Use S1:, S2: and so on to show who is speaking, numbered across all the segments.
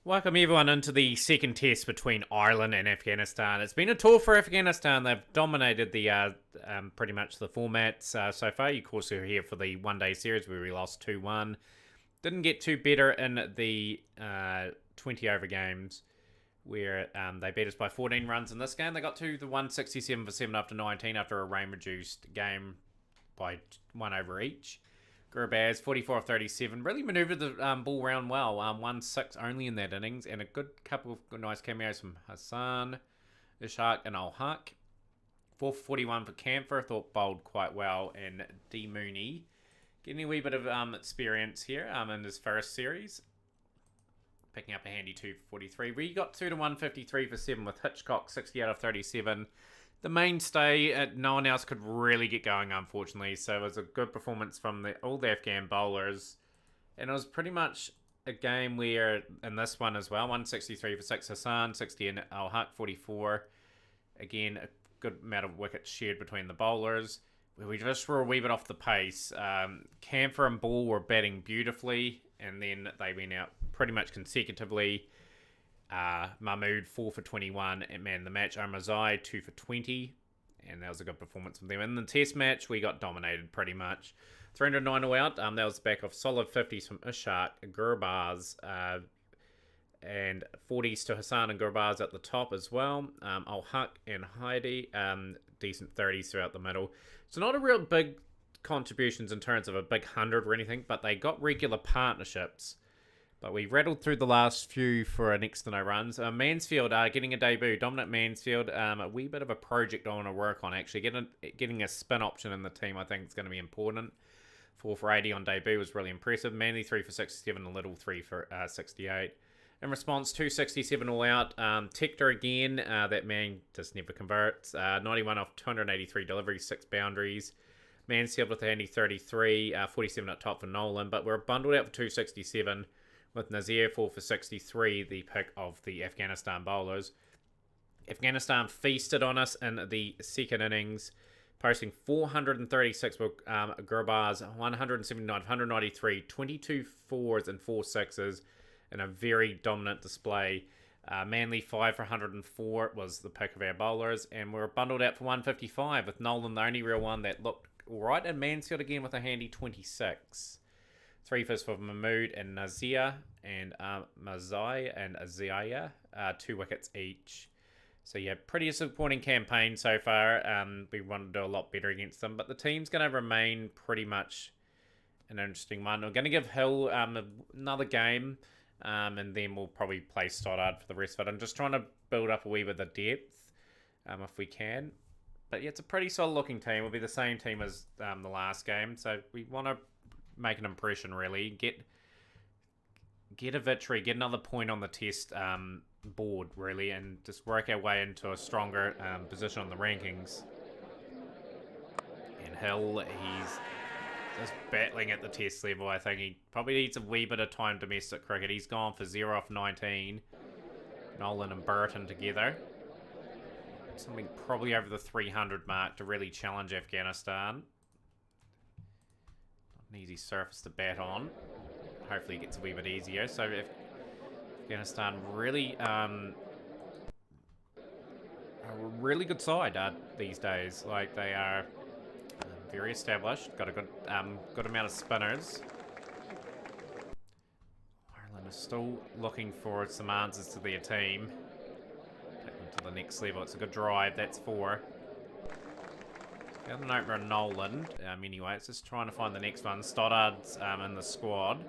S1: Welcome everyone into the second test between Ireland and Afghanistan. It's been a tour for Afghanistan. They've dominated the pretty much the formats so far. Of course, we're here for the one-day series where we lost 2-1. Didn't get too better in the 20 over games where they beat us by 14 runs in this game. They got to the 167 for 7 after 19 after a rain-reduced game by 1 over each. Gurbaz, 44 of 37, really manoeuvred the ball round well. 1-6 only in that innings, and a good couple of nice cameos from Hassan, Ishaq, and Al Haq. 441 for Camphor, thought bowled quite well, and D Mooney getting a wee bit of experience here in his first series. Picking up a handy 243. We got 2 to 153 for 7 with Hitchcock, 60 out of 37. The mainstay, no one else could really get going, unfortunately. So it was a good performance from all the Afghan bowlers. And it was pretty much a game where, in this one as well, 163 for 6 Hassan, 60 and Al Haq, 44. Again, a good amount of wickets shared between the bowlers. We just were a wee bit off the pace. Camphor and Ball were batting beautifully, and then they went out pretty much consecutively. Mahmood 4 for 21 and man the match. Omarzai 2 for 20, and that was a good performance from them. In the test match, we got dominated pretty much. 309 all out. That was back off solid 50s from Ishaq, Gurbaz, and 40s to Hassan and Gurbaz at the top as well. Al Haq and Heidi, decent 30s throughout the middle. So not a real big contributions in terms of a big 100 or anything, but they got regular partnerships. But we rattled through the last few for next to no runs. Mansfield getting a debut. Dominic Mansfield, a wee bit of a project I want to work on actually. Getting a spin option in the team I think is going to be important. 4 for 80 on debut was really impressive. Manly 3 for 67, a Little 3 for 68. In response, 267 all out. Tector again, that man just never converts. 91 off 283 deliveries, 6 boundaries. Mansfield with a handy 33, 47 up top for Nolan. But we're bundled out for 267. With Nazir 4 for 63, the pick of the Afghanistan bowlers. Afghanistan feasted on us in the second innings, posting 436 with Gurbaz, 179, 193, 22 fours and 4 sixes, in a very dominant display. Manly 5 for 104 was the pick of our bowlers, and we were bundled out for 155 with Nolan the only real one that looked alright, and Mansfield again with a handy 26. 3 first for Mahmood and Nazir, and Mazai and Aziaya, 2 wickets each. So yeah, pretty disappointing campaign so far. We want to do a lot better against them, but the team's going to remain pretty much an interesting one. We're going to give Hill another game, and then we'll probably play Stoddard for the rest of it. I'm just trying to build up a wee bit of depth, if we can. But yeah, it's a pretty solid looking team. It'll be the same team as the last game, so we want to make an impression, really. Get a victory, get another point on the test board, really, and just work our way into a stronger position on the rankings. And Hill, he's just battling at the test level. I think he probably needs a wee bit of time domestic cricket. He's gone for 0 off 19. Nolan and Burton together. Something probably over the 300 mark to really challenge Afghanistan. An easy surface to bat on. Hopefully it gets a wee bit easier. So if Afghanistan really a really good side these days. Like, they are very established. Got a good amount of spinners. Ireland is still looking for some answers to their team. Take them to the next level. It's a good drive. That's 4. The other note on Nolan, anyway, it's just trying to find the next one. Stoddard's in the squad.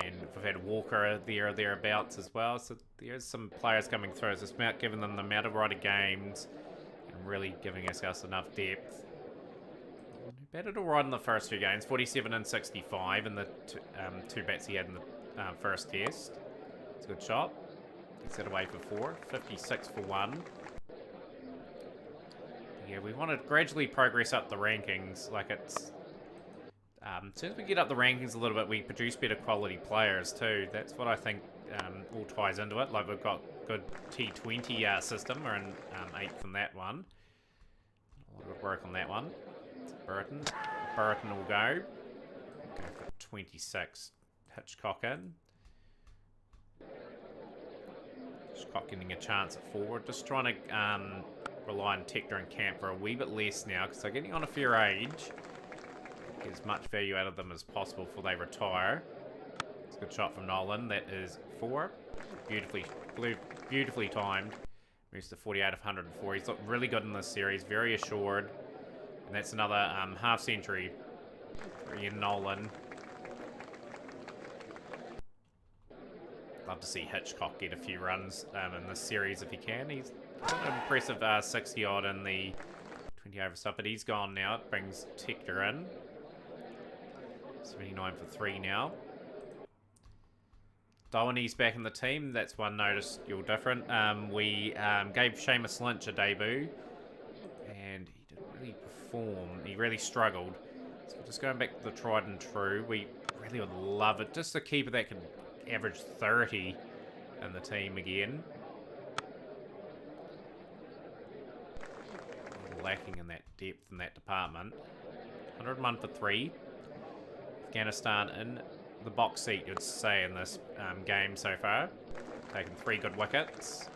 S1: And we've had Walker thereabouts as well. So there's some players coming through. So it's about giving them the amount of right games and really giving us enough depth. He batted all right in the first 2 games. 47 and 65 in the 2 bats he had in the first test. It's a good shot. Gets it away for 4. 56 for 1. Yeah, we want to gradually progress up the rankings. Like, it's as soon as we get up the rankings a little bit, we produce better quality players too. That's what I think all ties into it. Like, we've got good T20 system. We're in 8th in that one. A lot of good work on that one. It's Burton. Burton will go for 26. Hitchcock in.
S2: Hitchcock getting a chance at forward. Just trying to rely on Tector and Camp for a wee bit less now because they're getting on a fair age. Get as much value out of them as possible before they retire. It's a good shot from Nolan. That is 4. Beautifully timed. Moves to 48 of 104. He's looked really good in this series. Very assured. And that's another half century for Ian Nolan. Love to see Hitchcock get a few runs in this series if he can. He's got an impressive 60 odd in the 20 over stuff, but he's gone now. It brings Tector in. 79 for 3 now. Doheny's back in the team. That's one notice you're different. We gave Seamus Lynch a debut, and he didn't really perform. He really struggled. So just going back to the tried and true, we really would love it. Just a keeper that can average 30 in the team again. Lacking in that depth in that department. 101 for 3. Afghanistan in the box seat, you'd say, in this game so far. Taken 3 good wickets.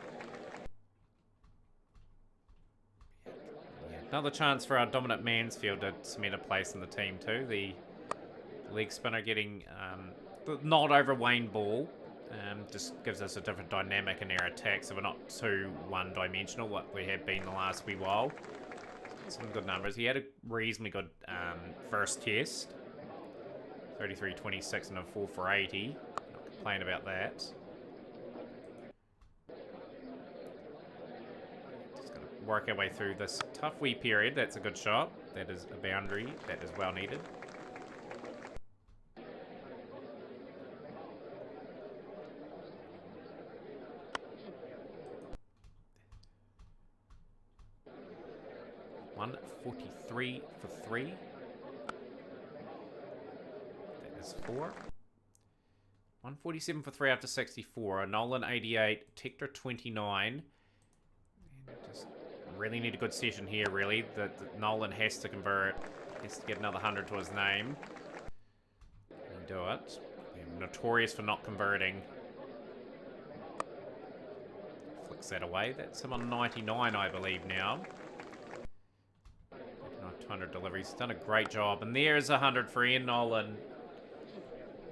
S2: Yeah, another chance for our dominant Mansfield to cement a place in the team too. The leg spinner getting the nod over Wayne Ball. Just gives us a different dynamic in our attack, so we're not too one-dimensional like we have been the last wee while. Some good numbers. He had a reasonably good first test. 33, 26 and a 4 for 80. Not complain about that. Just going to work our way through this tough wee period. That's a good shot. That is a boundary. That is well needed. $143 for 3. 4. 147 for 3 after 64. Nolan 88, Tector 29. And just really need a good session here, really. That Nolan has to convert. Has to get another 100 to his name. And do it. We're notorious for not converting. Flicks that away. That's him on 99, I believe, now. 200 deliveries. Done a great job. And there's 100 for Ian Nolan.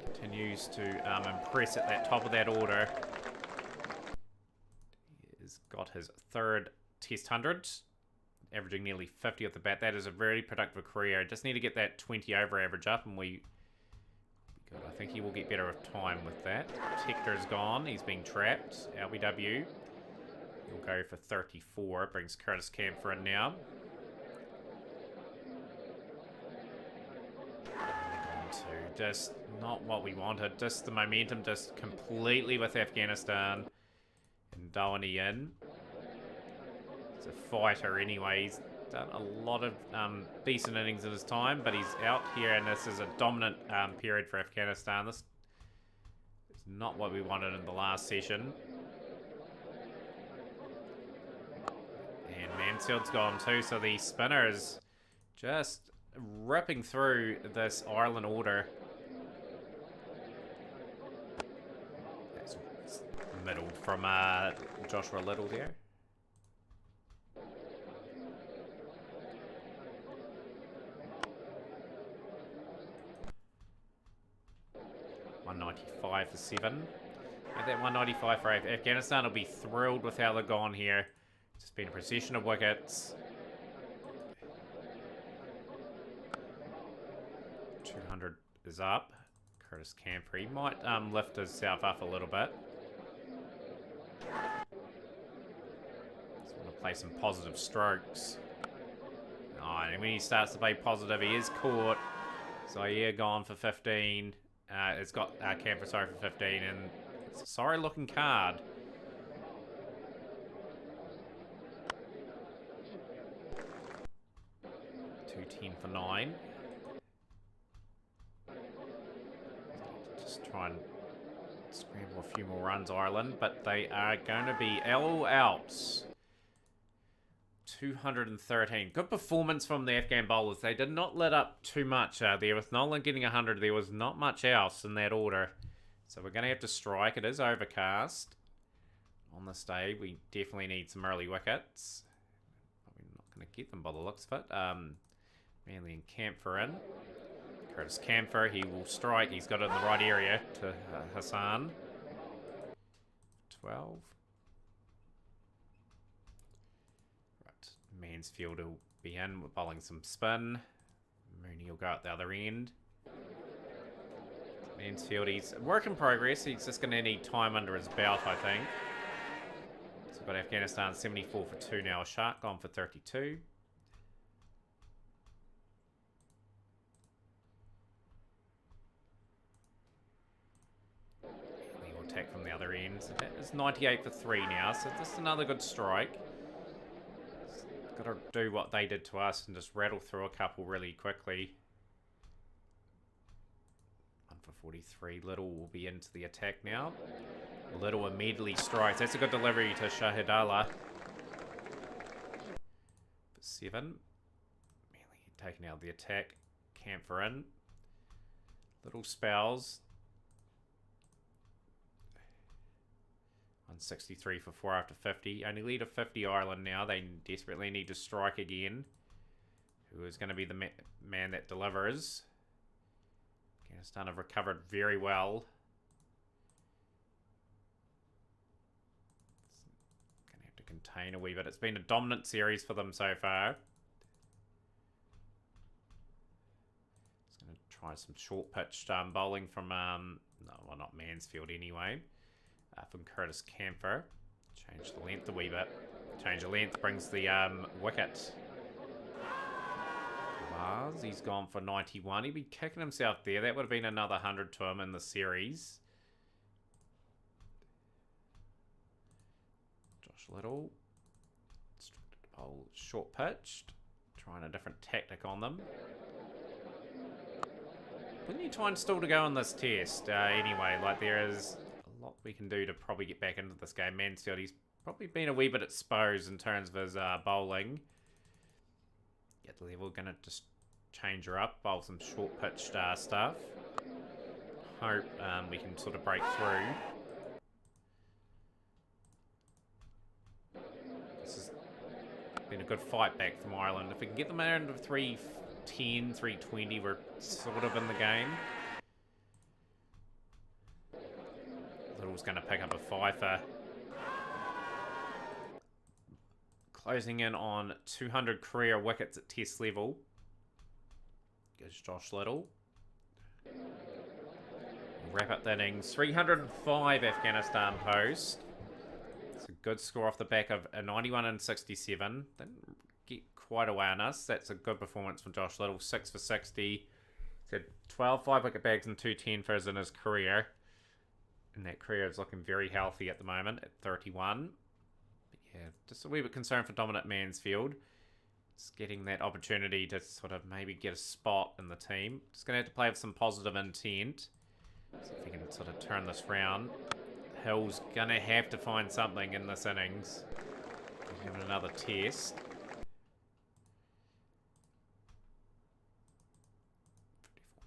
S2: Continues to impress at that top of that order. He's got his 3rd Test 100, averaging nearly 50 at the bat. That is a very productive career. Just need to get that 20 over average up, and I think he will get better with time with that. Tector's gone. He's being trapped. LBW. He'll go for 34. Brings Curtis Camphor in now. Just not what we wanted. Just the momentum just completely with Afghanistan. And Doheny in. He's a fighter anyway. He's done a lot of decent innings in his time, but he's out here, and this is a dominant period for Afghanistan. This is not what we wanted in the last session. And Mansfield's gone too, so the spinner is just ripping through this Ireland order. That's middle from Joshua Little there. $195 for 7. At that 195 for 8. Afghanistan will be thrilled with how they're gone here. It's just been a procession of wickets. 200 is up. Curtis Camphor, he might lift himself up a little bit. Just want to play some positive strokes. Oh, and when he starts to play positive, he is caught. So yeah, gone for 15. It's got Camphor sorry for 15, and it's a sorry looking card. $210 for 9. Just try and scramble a few more runs, Ireland, but they are going to be all out. 213. Good performance from the Afghan bowlers. They did not let up too much there. With Nolan getting 100, there was not much else in that order. So we're going to have to strike. It is overcast. on this day. We definitely need some early wickets. We're not going to get them by the looks of it. Manly and Camphor in. Curtis Camphor, he will strike. He's got it in the right area to Hassan. 12. Right, Mansfield will be in. We're bowling some spin. Mooney will go out the other end. Mansfield, he's a work in progress. He's just going to need time under his belt, I think. So we've got Afghanistan 74 for 2 now. Shark gone for 32. Attack from the other end. So that is 98 for 3 now. So just another good strike. Got to do what they did to us and just rattle through a couple really quickly. 1 for 43. Little will be into the attack now. Little immediately strikes. That's a good delivery to Shahidullah. For 7. Manly taking out the attack. Camphor in. Little spells. 163 for 4 after 50. Only lead of 50 Ireland now. They desperately need to strike again. Who is going to be the man that delivers? Afghanistan have recovered very well. Going to have to contain a wee bit. It's been a dominant series for them so far. It's going to try some short pitch bowling from, no, well, not Mansfield anyway. From Curtis Camphor. Change the length a wee bit. Change the length brings the wicket. Lars, he's gone for 91. He'd be kicking himself there. That would have been another 100 to him in the series. Josh Little. Short pitched. Trying a different tactic on them. Plenty of time still to go on this test. Anyway, like there is a lot we can do to probably get back into this game. Mansfield, he's probably been a wee bit exposed in terms of his bowling. Get the level, gonna just change her up, bowl some short pitch stuff. Hope we can sort of break through. This has been a good fight back from Ireland. If we can get them around to 310, 320, we're sort of in the game. Little's going to pick up a fifer. Closing in on 200 career wickets at test level. Goes Josh Little. Wrap up the innings. 305 Afghanistan post. It's a good score off the back of a 91 and 67. Didn't get quite away on us. That's a good performance from Josh Little. 6 for 60. He's had 12 5-wicket bags and 2 10-fers in his career. And that career is looking very healthy at the moment at 31. But yeah, just a wee bit concerned for Dominic Mansfield. Just getting that opportunity to sort of maybe get a spot in the team. Just going to have to play with some positive intent. See if we can sort of turn this round. Hill's going to have to find something in this innings. He's having another test. 54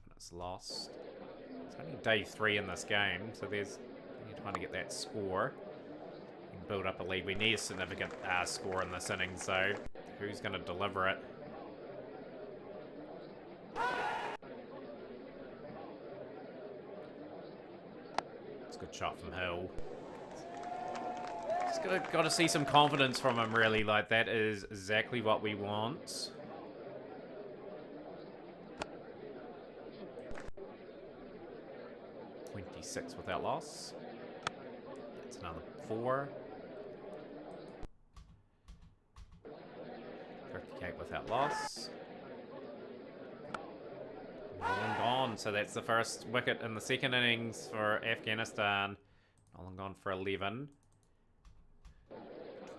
S2: minutes lost. It's only day 3 in this game, so there's trying to get that score and build up a lead. We need a significant score in this innings, so who's going to deliver it? It's a good shot from Hill. Just got to see some confidence from him, really. Like, that is exactly what we want. .26 without loss. That's another 4. 38 without loss. Nolan gone, so that's the first wicket in the second innings for Afghanistan. Nolan gone for 11.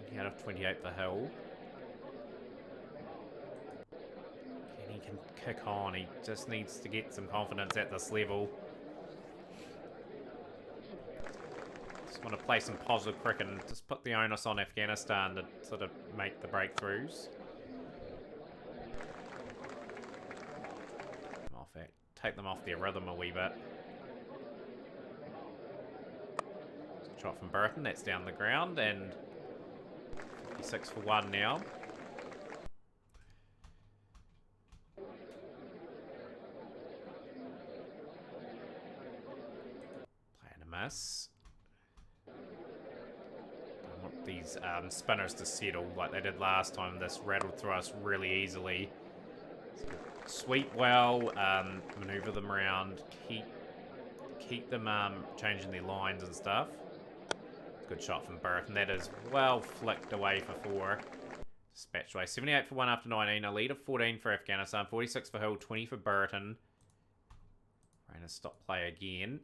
S2: 20 out of 28 for Hill. Kenny can kick on. He just needs to get some confidence at this level. Just want to play some positive cricket and just put the onus on Afghanistan to sort of make the breakthroughs. Take them off their rhythm a wee bit. Shot from Burton. That's down the ground. And 56 for 1 now. Playing a miss. I want these spinners to settle like they did last time. This rattled through us really easily. Sweep well, maneuver them around, keep them changing their lines and stuff. Good shot from Burton. That is well flicked away for 4. Dispatched away. 78 for 1 after 19. A lead of 14 for Afghanistan. 46 for Hill. 20 for Burton. Rayner stop play again.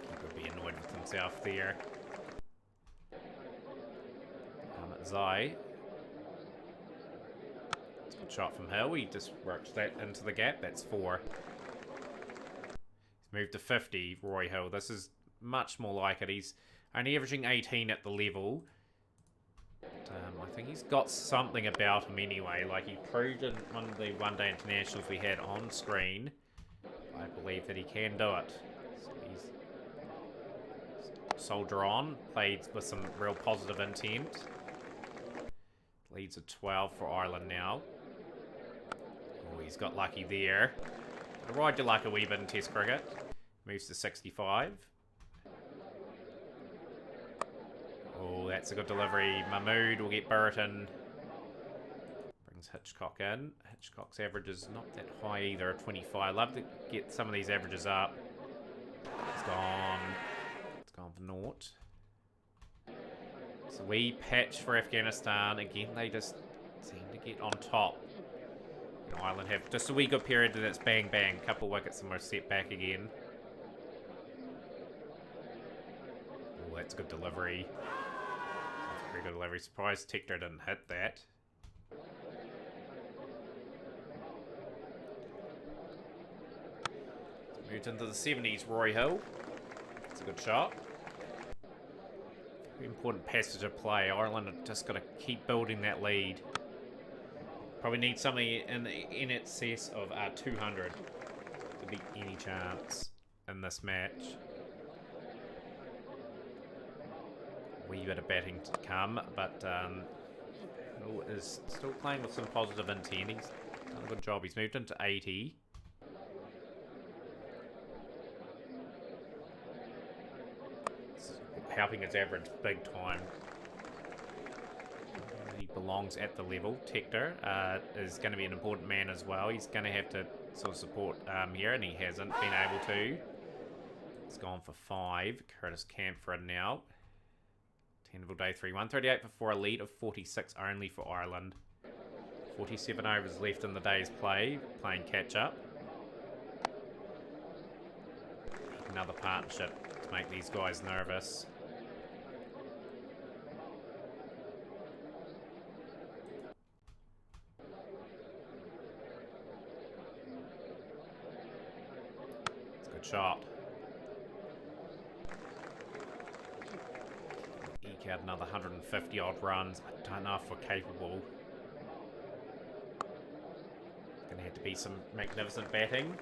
S2: Keeper be annoyed with himself there. Zai. Good shot from Hill. He just works that into the gap. That's 4. He's moved to 50, Roy Hill. This is much more like it. He's only averaging 18 at the level. But, I think he's got something about him anyway. Like he proved in one of the one-day internationals we had on screen. I believe that he can do it. So he's soldier on. Played with some real positive intent. Leads at 12 for Ireland now. Oh, he's got lucky there. Ride your luck a wee bit in Test cricket. Moves to 65. Oh, that's a good delivery. Mahmood will get Burton. Brings Hitchcock in. Hitchcock's average is not that high either, a 25. Love to get some of these averages up. It's gone. It's gone for naught. So we patch for Afghanistan. Again, they just seem to get on top. You know, Ireland have just a wee good period and it's bang bang. Couple wickets and we're set back again. Oh, that's a good delivery. That's a very good delivery. Surprised Tector didn't hit that. Moved into the 70s, Roy Hill. That's a good shot. Important passage of play. Ireland are just got to keep building that lead. Probably need something in excess of 200 to beat any chance in this match. Wee bit of batting to come, but Hill is still playing with some positive intent. He's done a good job. He's moved into 80. Helping his average big time. He belongs at the level. Tector is going to be an important man as well. He's going to have to sort of support here, and he hasn't been able to. It's gone for 5. Curtis Camford now. Tendril day 3. 138 for 4. A lead of 46 only for Ireland. 47 overs left in the day's play. Playing catch up. Another partnership to make these guys nervous. Shot. Eke out another 150 odd runs. I don't know if we're capable. Gonna have to be some magnificent batting.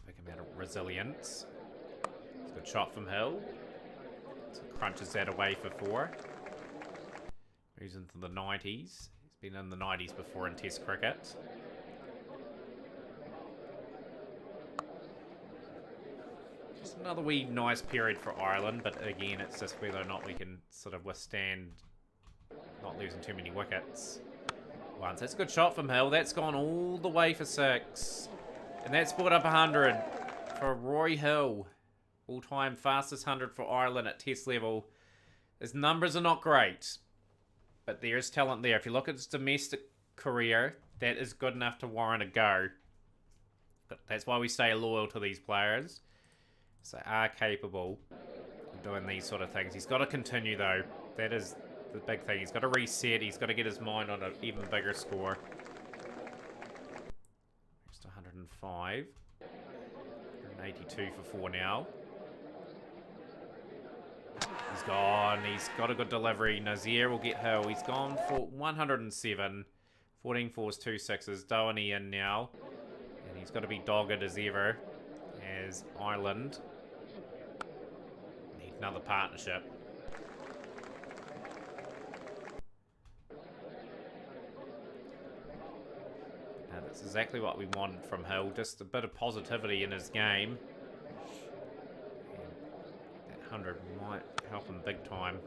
S2: Big amount of resilience. It's a good shot from Hill. So crunches that away for 4. Moves into the 90s. He's been in the 90s before in Test cricket. Another wee nice period for Ireland, but again, it's just whether or not we can sort of withstand not losing too many wickets. Once that's a good shot from Hill. That's gone all the way for 6, and that's brought up 100 for Roy Hill. All-time fastest 100 for Ireland at Test level. His numbers are not great, but there is talent there. If you look at his domestic career, that is good enough to warrant a go. But that's why we stay loyal to these players. So are capable of doing these sort of things. He's got to continue though. That is the big thing. He's got to reset. He's got to get his mind on an even bigger score. Just 105. 182 for 4 now. He's gone. He's got a good delivery. Nazir will get Hill. He's gone for 107. 14 fours, 2 sixes. Doheny in now. And he's Australia's got to be dogged as ever, as Ireland need another partnership. Now, that's exactly what we wanted from Hill, just a bit of positivity in his game. And that 100 might help him big time.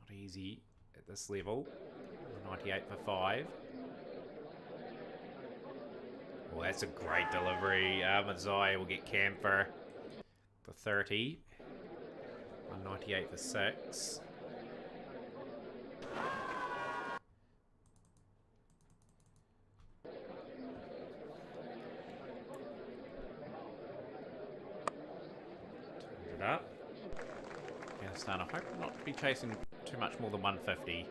S2: Not easy at this level. 98 for 5. Well, that's a great delivery. Mazzai will get Camphor for 30. 198 for 6. Turned it up. Afghanistan, I hope not to be chasing too much more than 150.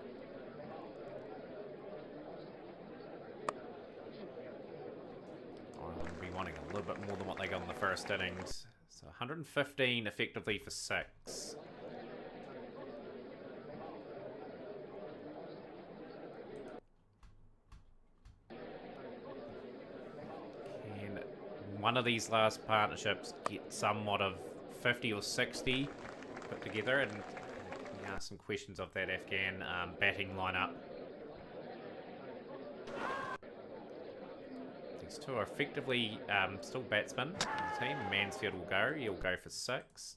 S2: Wanting a little bit more than what they got in the first innings. So 115 effectively for 6. Can one of these last partnerships get somewhat of 50 or 60 put together? And we ask some questions of that Afghan batting lineup. These two are effectively still batsmen in the team. Mansfield will go. He'll go for 6.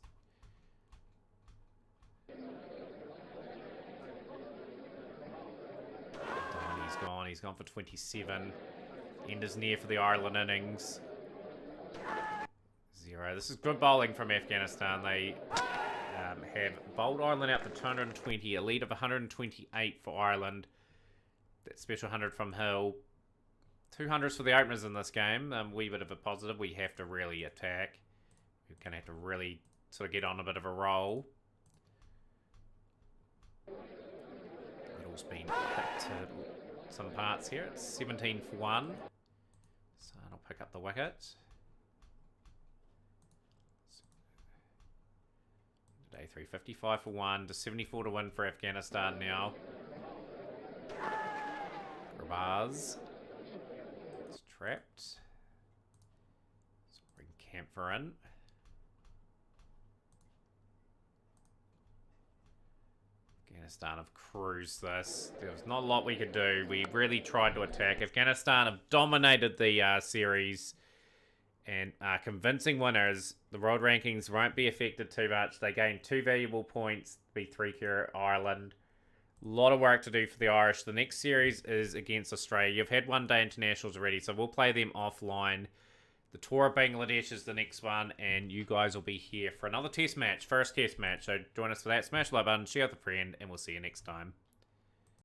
S2: He's gone. He's gone for 27. End is near for the Ireland innings. 0. This is good bowling from Afghanistan. They have bowled Ireland out for 220. A lead of 128 for Ireland. That special 100 from Hill. 200s for the openers in this game. Wee bit of a positive. We have to really attack. We're going to have to really sort of get on a bit of a roll. Middle's been hit to some parts here. It's 17 for 1. So I'll pick up the wicket. Day 3, 55 for 1 to 74 to win for Afghanistan now. Rabaz. Trapped. So bring Camphor in. Afghanistan have cruised this. There was not a lot we could do. We really tried to attack. Afghanistan have dominated the series and are convincing winners. The world rankings won't be affected too much. They gained 2 valuable points, beat 3 here at Ireland. A lot of work to do for the Irish. The next series is against Australia. You've had one-day internationals already, so we'll play them offline. The tour of Bangladesh is the next one, and you guys will be here for another test match, first test match. So join us for that. Smash the like button, share with a friend, and we'll see you next time.